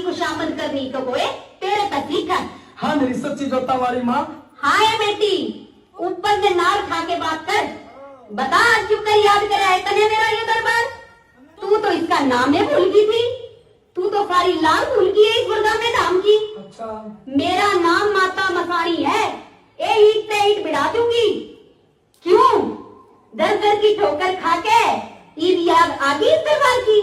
खुशामद करनी तो कोई तेरे पे सीखा। हाँ मेरी सच्ची जोता वाली माँ। हाँ है बेटी, ऊपर से नार खा के बात कर। बता क्यों कर याद करे है तने मेरा ये दरबार? तू तो इसका नाम ही भूल गई थी। तू तो सारी लाल भूल गई है इस गुरगाम में नाम की। अच्छा मेरा नाम माता मसाणी है। ए ईट पे ईट बिड़ा दूंगी। क्यों? दर दर की ठोकर खा के ईद याद आ गई इस दरबार की?